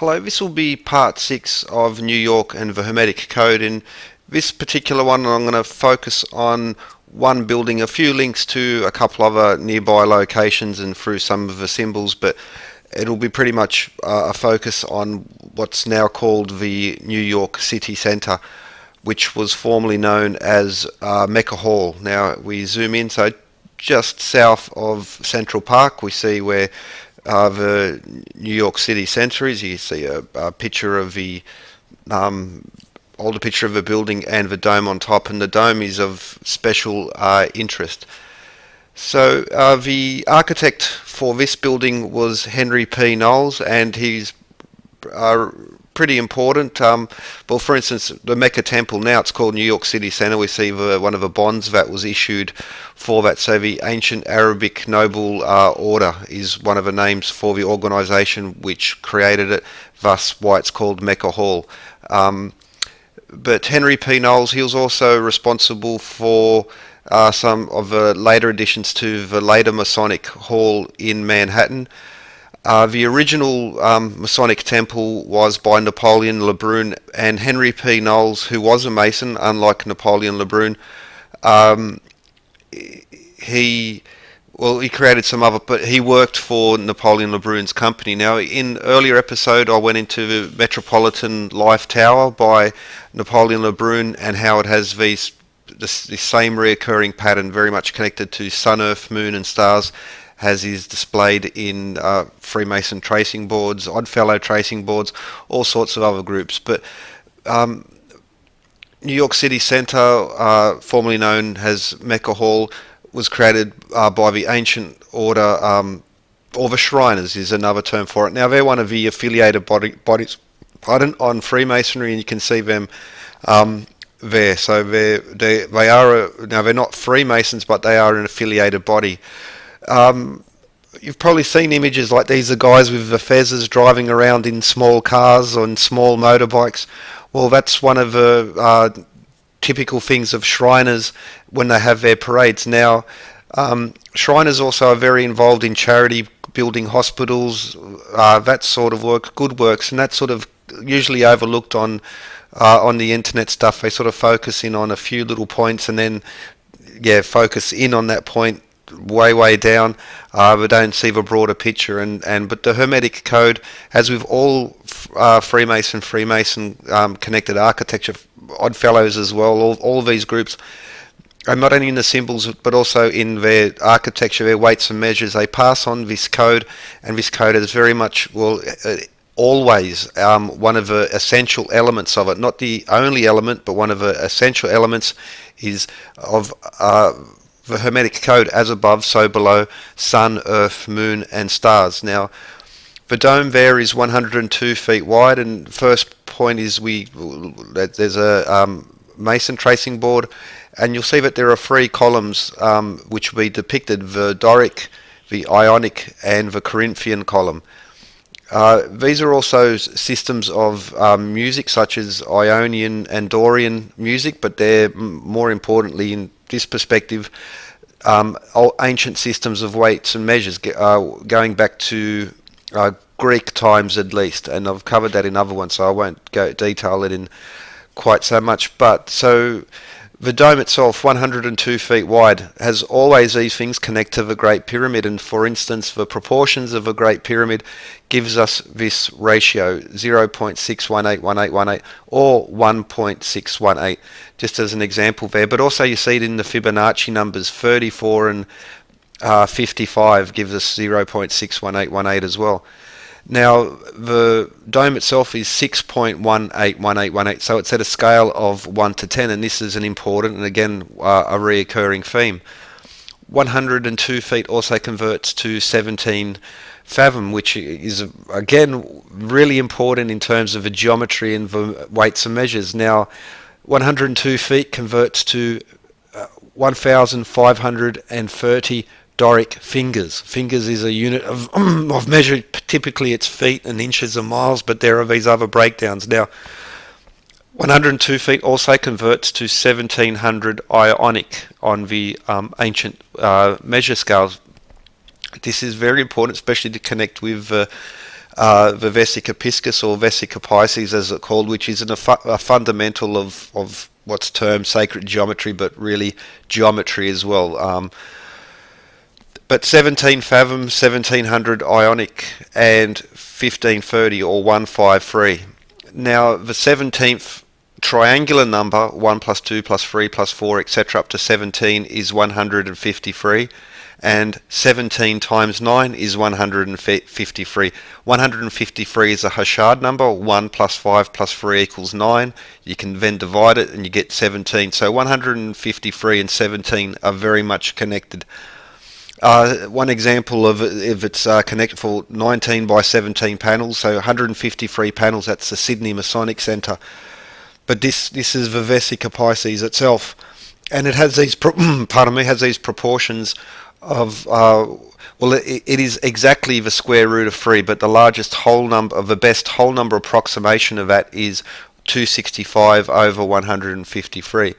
Hello, this will be part 6 of New York and the Hermetic Code. In this particular one, I'm going to focus on one building, a few links to a couple other nearby locations and through some of the symbols, but it'll be pretty much a focus on what's now called the New York City Centre, which was formerly known as Mecca Hall. Now we zoom in, so just south of Central Park we see where the New York City Centre is. You see a picture of the older picture of the building and the dome on top, and the dome is of special interest. So the architect for this building was Henry P. Knowles, and he's pretty important. Well, for instance, the Mecca Temple, now it's called New York City Centre. We see one of the bonds that was issued for that. So the ancient Arabic noble order is one of the names for the organisation which created it, thus why it's called Mecca Hall. But Henry P. Knowles, he was also responsible for some of the later additions to the later Masonic Hall in Manhattan. The original Masonic temple was by Napoleon Le Brun, and Henry P. Knowles, who was a Mason, unlike Napoleon Le Brun, he created some other, but he worked for Napoleon Le Brun's company. Now, in earlier episode, I went into the Metropolitan Life Tower by Napoleon Le Brun and how it has this same reoccurring pattern, very much connected to Sun, Earth, Moon, and stars, as is displayed in Freemason tracing boards, Oddfellow tracing boards, all sorts of other groups. But New York City Centre, formerly known as Mecca Hall, was created by the ancient order, or the Shriners is another term for it. Now, they're one of the affiliated bodies on Freemasonry, and you can see them there. So they are now they're not Freemasons, but they are an affiliated body. You've probably seen images like these, the guys with the fezzes driving around in small cars on small motorbikes. Well, that's one of the typical things of Shriners when they have their parades. Now, Shriners also are very involved in charity, building hospitals, that sort of work, good works, and that's sort of usually overlooked on the internet stuff. They sort of focus in on a few little points and then focus in on that point way down, but don't see the broader picture. But the Hermetic Code, as with all Freemason connected architecture, Oddfellows as well, all these groups, and not only in the symbols but also in their architecture, their weights and measures, they pass on this code, and this code is very much, always one of the essential elements of it. Not the only element, but one of the essential elements is of the Hermetic Code: as above, so below, sun, earth, moon, and stars. Now, the dome there is 102 feet wide, and the first point is there's a Mason tracing board, and you'll see that there are 3 columns which will be depicted: the Doric, the Ionic, and the Corinthian column. These are also systems of music, such as Ionian and Dorian music, but they're more importantly, in this perspective, ancient systems of weights and measures, going back to Greek times at least, and I've covered that in other ones, so I won't go detail it in quite so much. But so the dome itself, 102 feet wide, has always these things connect to the Great Pyramid, and for instance, the proportions of a Great Pyramid gives us this ratio, 0.6181818 or 1.618, just as an example there. But also you see it in the Fibonacci numbers, 34 and 55 gives us 0.61818 as well. Now, the dome itself is 6.181818, so it's at a scale of 1 to 10, and this is an important, and again, a reoccurring theme. 102 feet also converts to 17 fathom, which is, again, really important in terms of the geometry and the weights and measures. Now, 102 feet converts to 1,530 Doric fingers. Fingers is a unit of measure. Typically it's feet and inches and miles, but there are these other breakdowns. Now, 102 feet also converts to 1700 Ionic on the ancient measure scales. This is very important, especially to connect with the Vesica Piscis or Vesica Pisces as it's called, which is a fundamental of what's termed sacred geometry, but really geometry as well. But 17 fathoms, 1700 ionic, and 1530 or 153. Now the 17th triangular number, 1 plus 2 plus 3 plus 4, etc., up to 17 is 153, and 17 times 9 is 153. 153 is a Hashad number. 1 plus 5 plus 3 equals 9. You can then divide it and you get 17. So 153 and 17 are very much connected. One example of if it's connected for 19 by 17 panels, so 153 panels, that's the Sydney Masonic Centre. But this is the Vesica Pisces itself, and it has these has these proportions of it is exactly the square root of 3, but the largest whole number of the best whole number approximation of that is 265 over 153.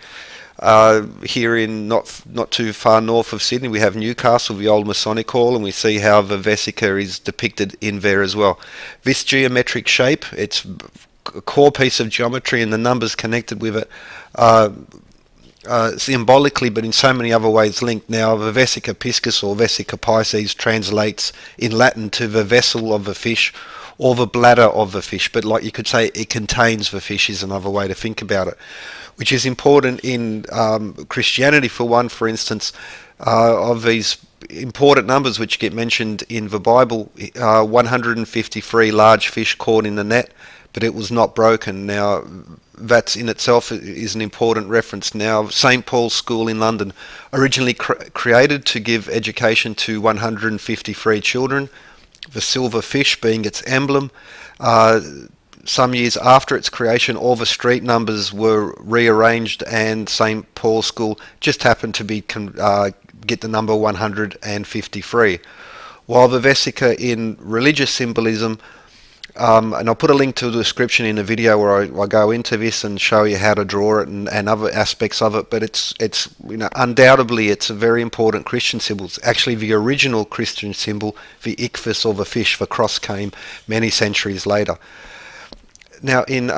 Here in not too far north of Sydney, we have Newcastle, the old Masonic Hall, and we see how the Vesica is depicted in there as well. This geometric shape, it's a core piece of geometry, and the numbers connected with it symbolically, but in so many other ways linked. Now, the Vesica Piscis or Vesica Pisces translates in Latin to the vessel of the fish or the bladder of the fish, but like you could say, it contains the fish is another way to think about it, which is important in Christianity. For one, for instance, of these important numbers which get mentioned in the Bible, 153 large fish caught in the net, but it was not broken. Now, that in itself is an important reference. Now, St. Paul's School in London, originally created to give education to 153 children, the silver fish being its emblem. Some years after its creation, all the street numbers were rearranged, and St. Paul's School just happened to be get the number 153. While the Vesica in religious symbolism, and I'll put a link to the description in the video where I go into this and show you how to draw it and other aspects of it. But it's undoubtedly it's a very important Christian symbol. It's actually the original Christian symbol, the ichthys or the fish. The cross came many centuries later. Now in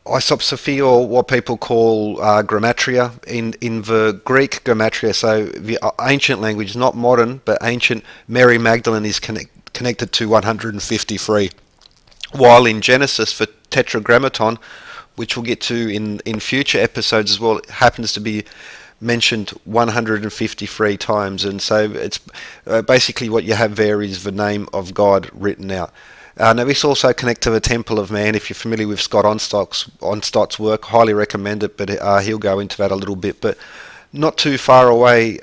Isopsophy, or what people call Gematria, in the Greek Gematria, so the ancient language, not modern, but ancient, Mary Magdalene is connected to 153. While in Genesis, the Tetragrammaton, which we'll get to in future episodes as well, it happens to be mentioned 153 times. And so it's basically what you have there is the name of God written out. Now this also connects to the Temple of Man. If you're familiar with Scott Onstott's work, highly recommend it, but he'll go into that a little bit. But not too far away,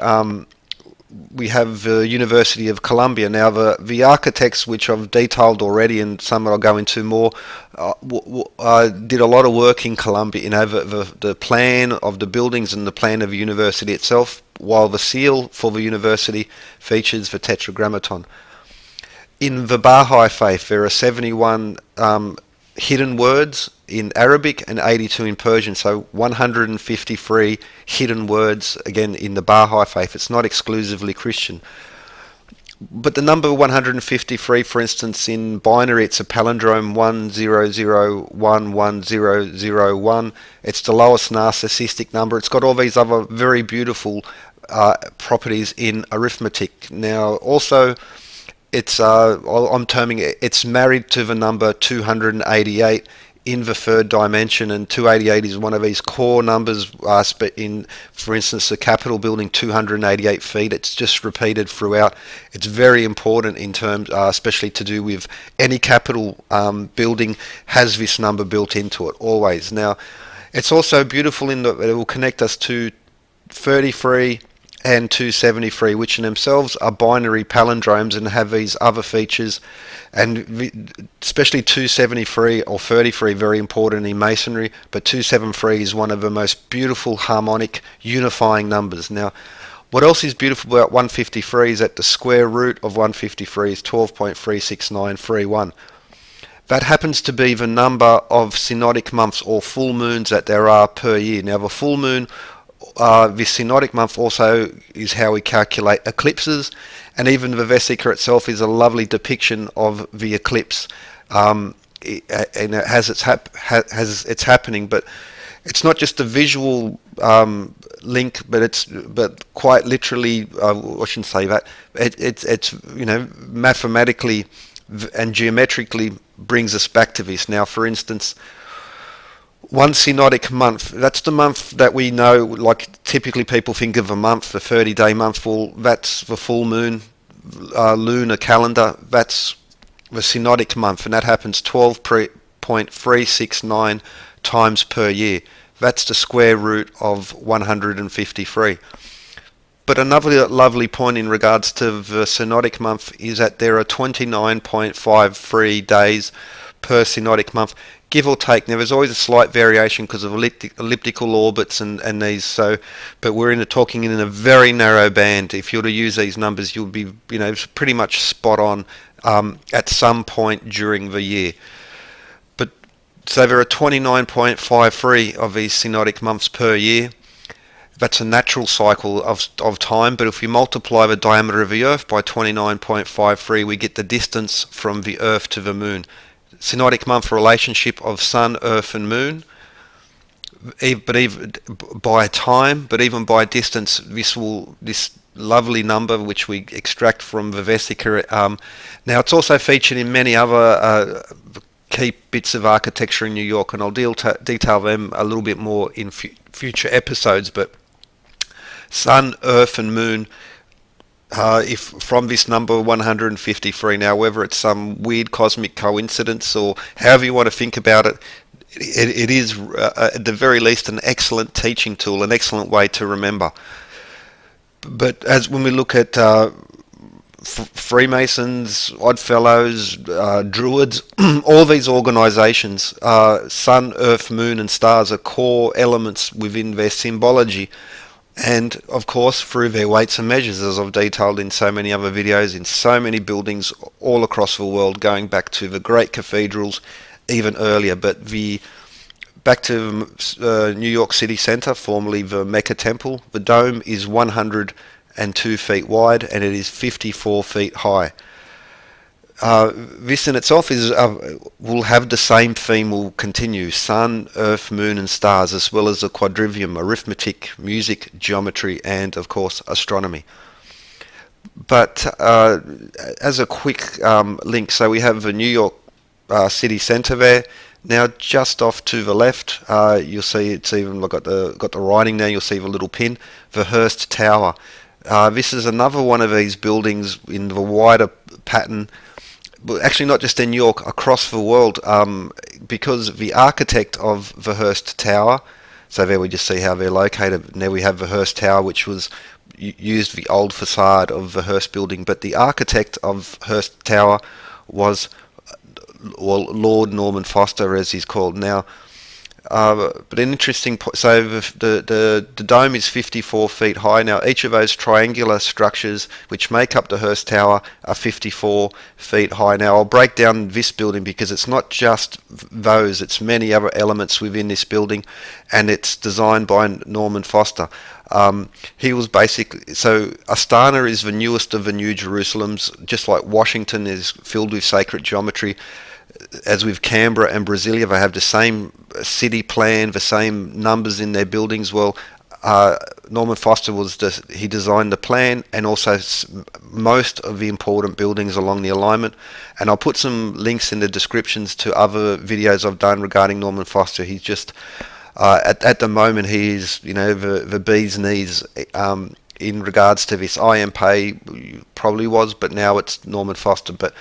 we have the University of Columbia. Now the architects, which I've detailed already, and some I'll go into more, did a lot of work in Columbia, the plan of the buildings and the plan of the university itself, while the seal for the university features the Tetragrammaton. In the Baha'i faith, there are 71 hidden words in Arabic and 82 in Persian, so 153 hidden words, again, in the Baha'i faith. It's not exclusively Christian. But the number 153, for instance, in binary, it's a palindrome 100110001. It's the lowest narcissistic number. It's got all these other very beautiful properties in arithmetic. Now, also, I'm terming it's married to the number 288 in the third dimension, and 288 is one of these core numbers. For instance, the Capitol building, 288 feet. It's just repeated throughout. It's very important in terms, especially to do with any Capitol building has this number built into it always. Now, it's also beautiful in that it will connect us to 33 and 273, which in themselves are binary palindromes and have these other features, and especially 273 or 33, very important in Masonry, but 273 is one of the most beautiful harmonic unifying numbers. Now, what else is beautiful about 153 is that the square root of 153 is 12.36931. That happens to be the number of synodic months or full moons that there are per year. Now, the full moon this synodic month also is how we calculate eclipses, and even the Vesica itself is a lovely depiction of the eclipse, and it has it's happening. But it's not just a visual link, but quite literally, I shouldn't say that. It's mathematically and geometrically brings us back to this. Now, for instance, one synodic month, that's the month that we know, like typically people think of a month, the 30-day month. Well, that's the full moon lunar calendar. That's the synodic month, and that happens 12.369 times per year. That's the square root of 153. But another lovely point in regards to the synodic month is that there are 29.53 days per synodic month, give or take. Now, there's always a slight variation because of elliptical orbits and these. So, but we're talking in a very narrow band. If you were to use these numbers, you'll be, pretty much spot on at some point during the year. But so there are 29.53 of these synodic months per year. That's a natural cycle of time, but if we multiply the diameter of the Earth by 29.53, we get the distance from the Earth to the Moon. Synodic month relationship of Sun, Earth and Moon, but even by time, but even by distance, this lovely number which we extract from the Vesica. Now, it's also featured in many other key bits of architecture in New York, and I'll detail them a little bit more in future episodes. But Sun, Earth and Moon, if from this number 153, now whether it's some weird cosmic coincidence or however you want to think about it, it is at the very least an excellent teaching tool, an excellent way to remember. But as when we look at Freemasons, Oddfellows, Druids, all these organisations, Sun, Earth, Moon and stars are core elements within their symbology. And of course, through their weights and measures, as I've detailed in so many other videos, in so many buildings all across the world, going back to the great cathedrals, even earlier. But back to New York City Centre, formerly the Mecca Temple, the dome is 102 feet wide and it is 54 feet high. This in itself will have the same theme, will continue: Sun, Earth, Moon and stars, as well as the quadrivium: arithmetic, music, geometry and of course astronomy. But as a quick link, so we have the New York City Centre there. Now just off to the left, you'll see it's even got the writing there. You'll see the little pin, the Hearst Tower. This is another one of these buildings in the wider pattern. But actually not just in New York, across the world, because the architect of the Hearst Tower, so there we just see how they're located. Now we have the Hearst Tower, which was used the old facade of the Hearst building, but the architect of Hearst Tower was, well, Lord Norman Foster, as he's called now. But an interesting point, so the dome is 54 feet high. Now each of those triangular structures which make up the Hearst Tower are 54 feet high. Now I'll break down this building because it's not just those, it's many other elements within this building, and it's designed by Norman Foster. He was basically, so Astana is the newest of the New Jerusalems, just like Washington is filled with sacred geometry. As with Canberra and Brasilia, they have the same city plan, the same numbers in their buildings. Well, Norman Foster he designed the plan and also most of the important buildings along the alignment. And I'll put some links in the descriptions to other videos I've done regarding Norman Foster. He's just at the moment he's the bee's knees in regards to this. IMP probably was, but now it's Norman Foster. But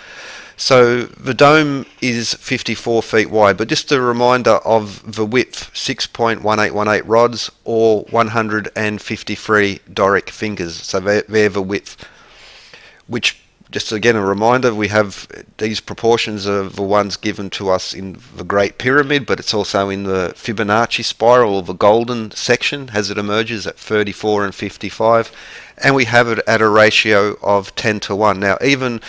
so the dome is 54 feet wide, but just a reminder of the width: 6.1818 rods or 153 Doric fingers. So they're the width, which, just again a reminder, we have these proportions of the ones given to us in the Great Pyramid, but it's also in the Fibonacci spiral, or the golden section, as it emerges at 34 and 55, and we have it at a ratio of 10 to 1. Now even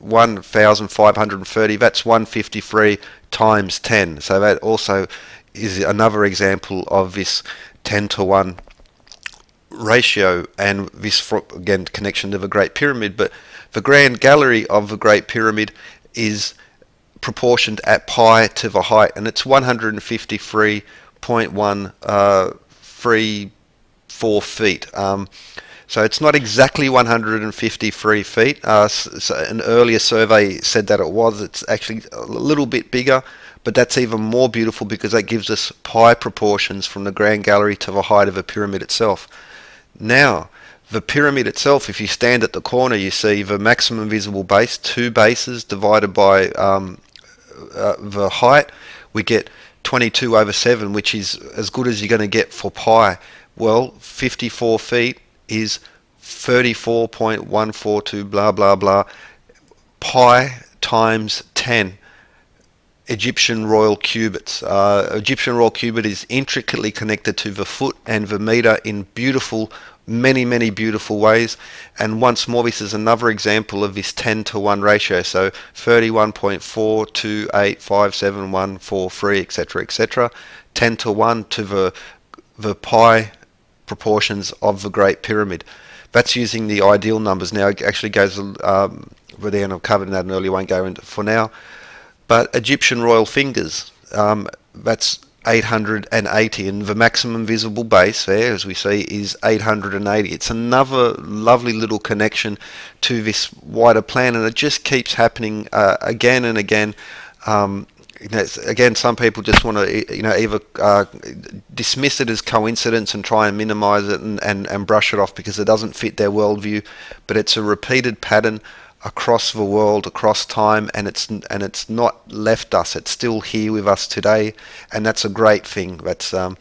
1,530, that's 153 times 10. So that also is another example of this 10-to-1 ratio, and this again connection to the Great Pyramid, but the Grand Gallery of the Great Pyramid is proportioned at pi to the height, and it's 153.134 feet. So it's not exactly 153 feet. So an earlier survey said that it was. It's actually a little bit bigger, but that's even more beautiful because that gives us pi proportions from the Grand Gallery to the height of the pyramid itself. Now, the pyramid itself, if you stand at the corner, you see the maximum visible base, 2 bases divided by the height. We get 22/7, which is as good as you're going to get for pi. Well, 54 feet is 34.142 blah blah blah pi times 10 Egyptian royal cubits. Egyptian royal cubit is intricately connected to the foot and the meter in many beautiful ways. And once more, this is another example of this 10-to-1 ratio. So 31.42857143, etc., etc. 10-to-1 to the pi proportions of the Great Pyramid. That's using the ideal numbers. Now it actually goes over there, and I've covered that earlier, won't go into for now. But Egyptian royal fingers, that's 880, and the maximum visible base there, as we see, is 880. It's another lovely little connection to this wider plan, and it just keeps happening again and again. Again, some people just want to, either dismiss it as coincidence and try and minimize it and brush it off because it doesn't fit their worldview. But it's a repeated pattern across the world, across time, and it's not left us. It's still here with us today, and that's a great thing. So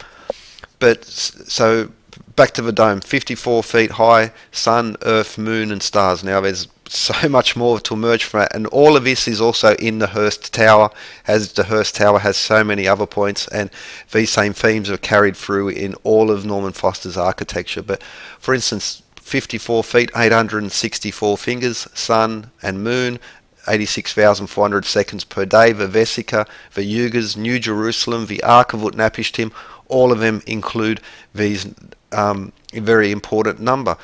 back to the dome, 54 feet high, sun, earth, moon, and stars. Now there's so much more to emerge from it, and all of this is also in the Hearst Tower, as the Hearst Tower has so many other points, and these same themes are carried through in all of Norman Foster's architecture. But for instance, 54 feet, 864 fingers, sun and moon, 86,400 seconds per day, the Vesica, the Yugas, New Jerusalem, the Ark of Utnapishtim, all of them include these very important number.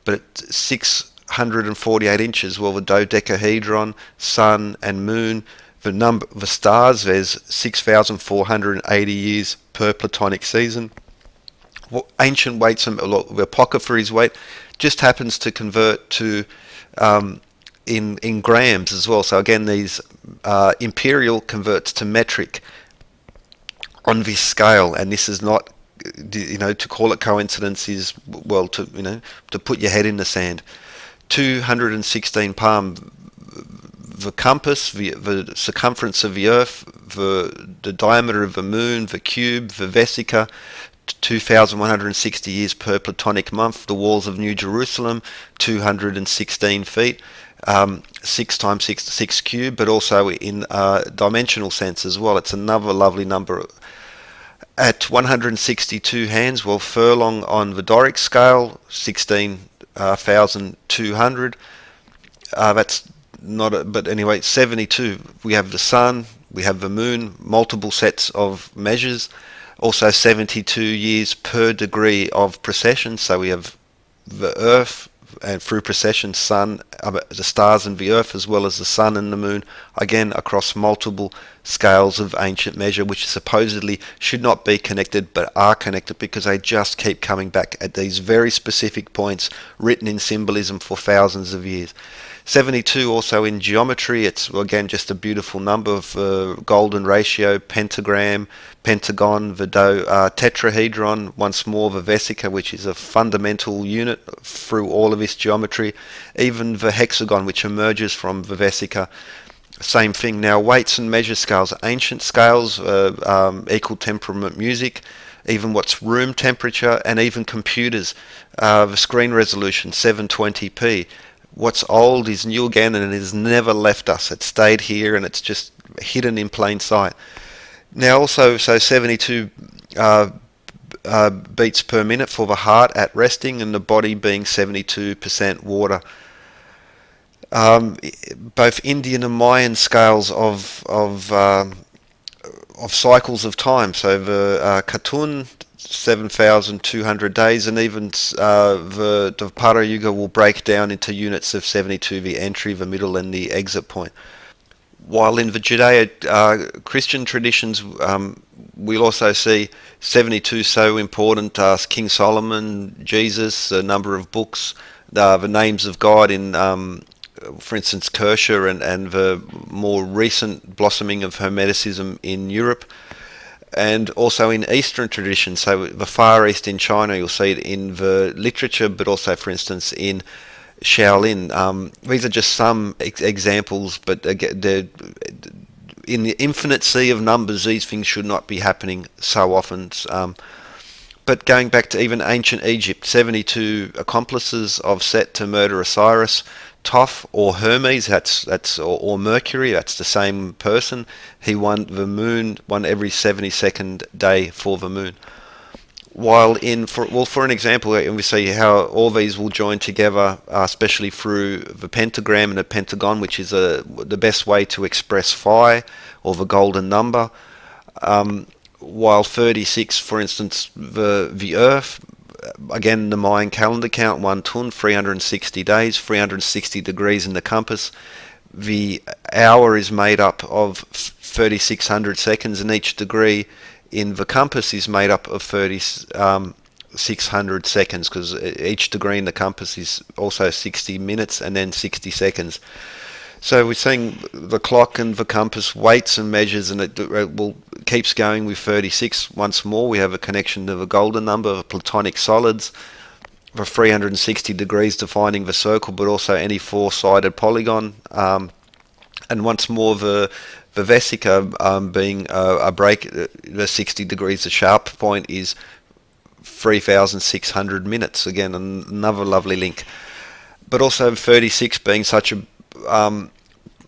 But at 648 inches, well, the dodecahedron, sun and moon, the stars, there's 6,480 years per Platonic season. Ancient weights, the Apocrypha is weight, just happens to convert to in grams as well. So again, these imperial converts to metric on this scale, and this is not, to call it coincidence is, well, to put your head in the sand. 216 palm, the compass, the circumference of the earth, the diameter of the moon, the cube, the Vesica, 2,160 years per Platonic month. The walls of New Jerusalem, 216 feet, 6 times 6 cube, but also in dimensional sense as well. It's another lovely number. At 162 hands, well, furlong on the Doric scale, 16,200. That's not but anyway, 72. We have the sun, we have the moon, multiple sets of measures. Also 72 years per degree of precession. So we have the earth, and through precession, sun, the stars and the earth, as well as the sun and the moon, again across multiple scales of ancient measure, which supposedly should not be connected but are connected because they just keep coming back at these very specific points written in symbolism for thousands of years. 72 also in geometry, it's again just a beautiful number of golden ratio, pentagram, pentagon, the tetrahedron, once more the Vesica, which is a fundamental unit through all of this geometry, even the hexagon which emerges from the Vesica. Same thing. Now weights and measure scales, ancient scales, equal temperament music, even what's room temperature, and even computers, the screen resolution 720p. What's old is new again, and it has never left us. It's stayed here, and it's just hidden in plain sight. Now also, so 72 beats per minute for the heart at resting, and the body being 72% water. Both Indian and Mayan scales of cycles of time. So the Katun 7,200 days, and even the Dvapara Yuga will break down into units of 72, the entry, the middle, and the exit point. While in the Judeo-Christian traditions, we'll also see 72 so important. King Solomon, Jesus, a number of books, the names of God in, for instance, Kersha, and the more recent blossoming of Hermeticism in Europe, and also in Eastern traditions. So the Far East in China, you'll see it in the literature, but also, for instance, in Shaolin. These are just some examples, but they're, in the infinite sea of numbers, these things should not be happening so often. But going back to even ancient Egypt, 72 accomplices of Set to murder Osiris. Thoth or Hermes, or Mercury, that's the same person. He won the moon, won every 72nd day for the moon. While for an example, we see how all these will join together, especially through the pentagram and the pentagon, which is the best way to express phi, or the golden number. While 36, for instance, the Earth, again the Mayan calendar count, 1 tun, 360 days, 360 degrees in the compass. The hour is made up of 3,600 seconds, and each degree in the compass is made up of 3,600 seconds, because each degree in the compass is also 60 minutes and then 60 seconds. So we're seeing the clock and the compass weights and measures, and it keeps going with 36. Once more, we have a connection to the golden number of platonic solids, for 360 degrees defining the circle, but also any four-sided polygon. And once more, the vesica being a break, the 60 degrees, the sharp point is 3,600 minutes. Again, another lovely link. But also 36 being such a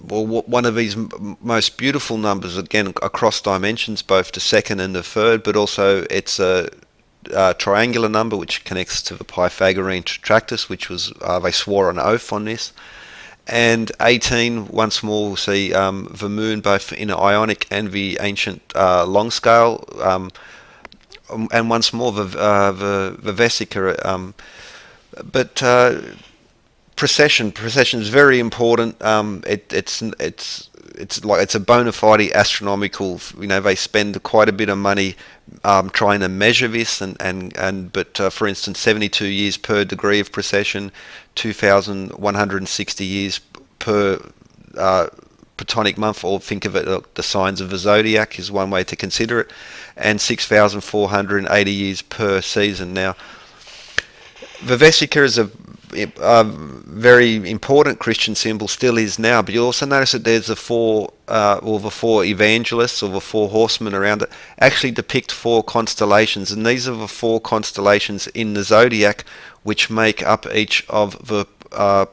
one of these most beautiful numbers, again across dimensions, both the second and the third, but also it's a triangular number which connects to the Pythagorean Tractus, which was they swore an oath on this. And 18, once more, we'll see the moon both in Ionic and the ancient long scale, and once more the vesica. But Precession is very important. It's a bona fide astronomical. They spend quite a bit of money trying to measure this, but for instance, 72 years per degree of precession, 2,160 years per Platonic month, or think of it the signs of the zodiac is one way to consider it, and 6,480 years per season. Now, the vesica is a very important Christian symbol, still is now, but you'll also notice that there's the four evangelists, or the four horsemen around it, actually depict four constellations, and these are the four constellations in the zodiac which make up each of the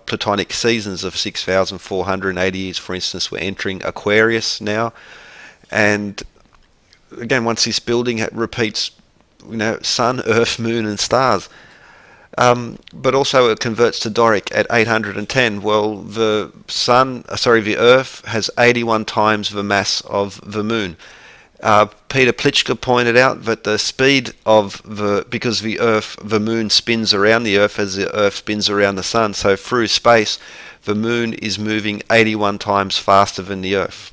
Platonic seasons of 6,480 years. For instance, we're entering Aquarius now, and again, once this building repeats, sun, earth, moon, and stars. But also it converts to Doric at 810. Well, the Earth has 81 times the mass of the moon. Peter Plichka pointed out that the speed of because the moon spins around the Earth as the Earth spins around the sun. So through space, the moon is moving 81 times faster than the Earth.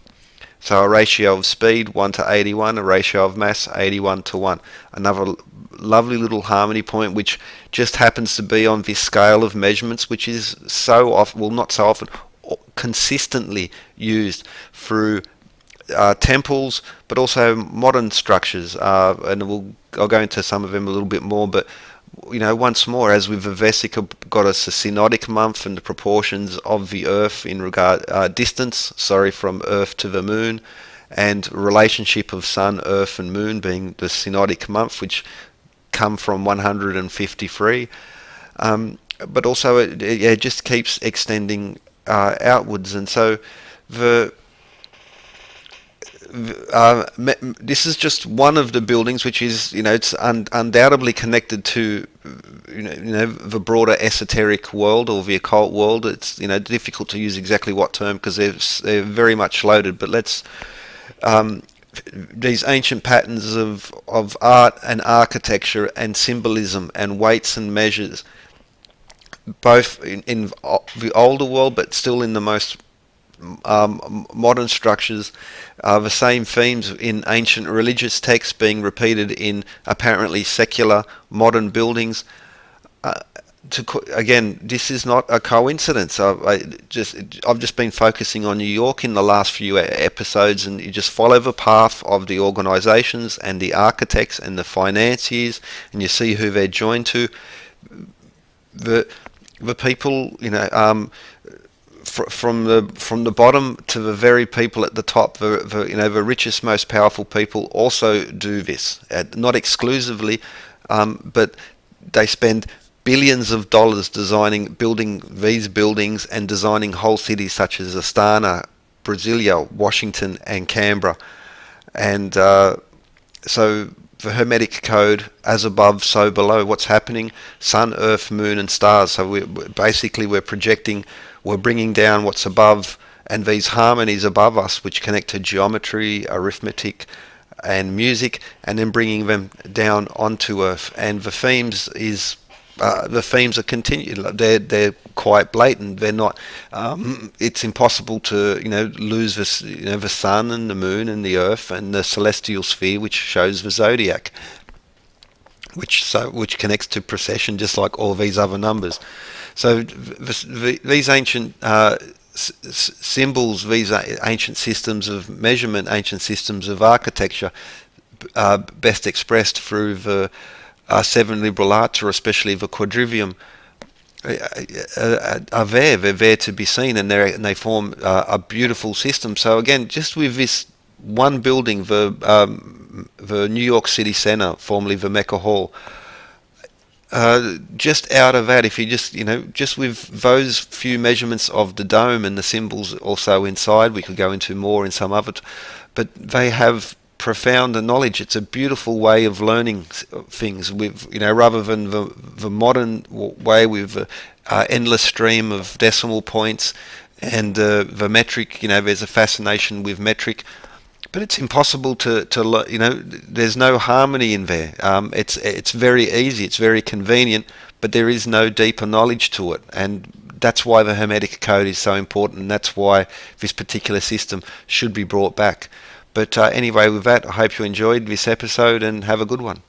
So a ratio of speed 1 to 81, a ratio of mass 81 to 1. Another lovely little harmony point, which just happens to be on this scale of measurements, which is so often, well, not so often, consistently used through temples, but also modern structures. And I'll go into some of them a little bit more, but once more, as with the vesica, got us a synodic month and the proportions of the Earth in regard distance, from Earth to the Moon, and relationship of Sun, Earth, and Moon being the synodic month, which come from 153. But also it just keeps extending outwards, and so this is just one of the buildings, which is, it's undoubtedly connected to, the broader esoteric world or the occult world. It's, difficult to use exactly what term because they're very much loaded. But let's these ancient patterns of art and architecture and symbolism and weights and measures, both in the older world, but still in the most modern structures, the same themes in ancient religious texts being repeated in apparently secular modern buildings. Again, this is not a coincidence. I've just been focusing on New York in the last few episodes, and you just follow the path of the organisations and the architects and the financiers, and you see who they're joined to. The people, from the bottom to the very people at the top, the richest, most powerful people also do this. Not exclusively, but they spend billions of dollars building these buildings and designing whole cities such as Astana, Brasilia, Washington, and Canberra. And so the Hermetic Code, as above, so below. What's happening? Sun, Earth, Moon, and stars. So we're projecting, we're bringing down what's above, and these harmonies above us, which connect to geometry, arithmetic, and music, and then bringing them down onto Earth. And the themes are continued. They're quite blatant. They're not. It's impossible to lose this. The sun and the moon and the earth and the celestial sphere, which shows the zodiac, which connects to precession, just like all these other numbers. So these ancient symbols, these ancient systems of measurement, ancient systems of architecture, best expressed through the seven liberal arts, or especially the quadrivium, are there. They're there to be seen, and they form a beautiful system. So again, just with this one building, the New York City Center, formerly the Mecca Hall, just out of that, if you just with those few measurements of the dome and the symbols also inside, we could go into more in some other, but they have profound knowledge. It's a beautiful way of learning things with, rather than the modern way with endless stream of decimal points and the metric. There's a fascination with metric, but it's impossible to there's no harmony in there. It's very easy, it's very convenient, but there is no deeper knowledge to it, and that's why the Hermetic Code is so important, and that's why this particular system should be brought back. But anyway, with that, I hope you enjoyed this episode and have a good one.